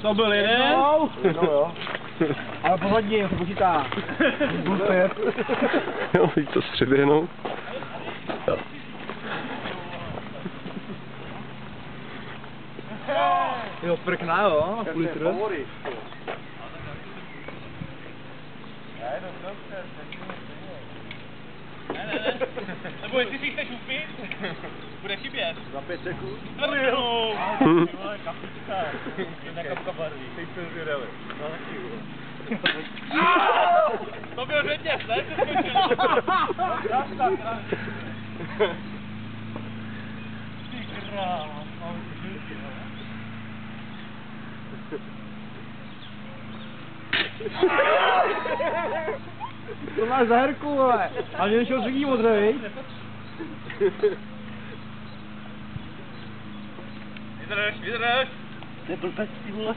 To byl jeden? No jo. Ale pozadní, to počítá. Jo, víš to střeběhnout. Jo, prkná, jo, na půl litru. Ne. Nebo jestli si chceš upít, bude chybět. Za 5 sekund. Jo. Kapička. Jedna kapka barví. Teď jsem zvědavý. No taky. To byl řetěz, ne? Co skočil? Ty kráva, mám žilky, no. To máš za herku, vole. Ale mě nešel třetí modře, viď? Vydrž. To je blbec, ty vole.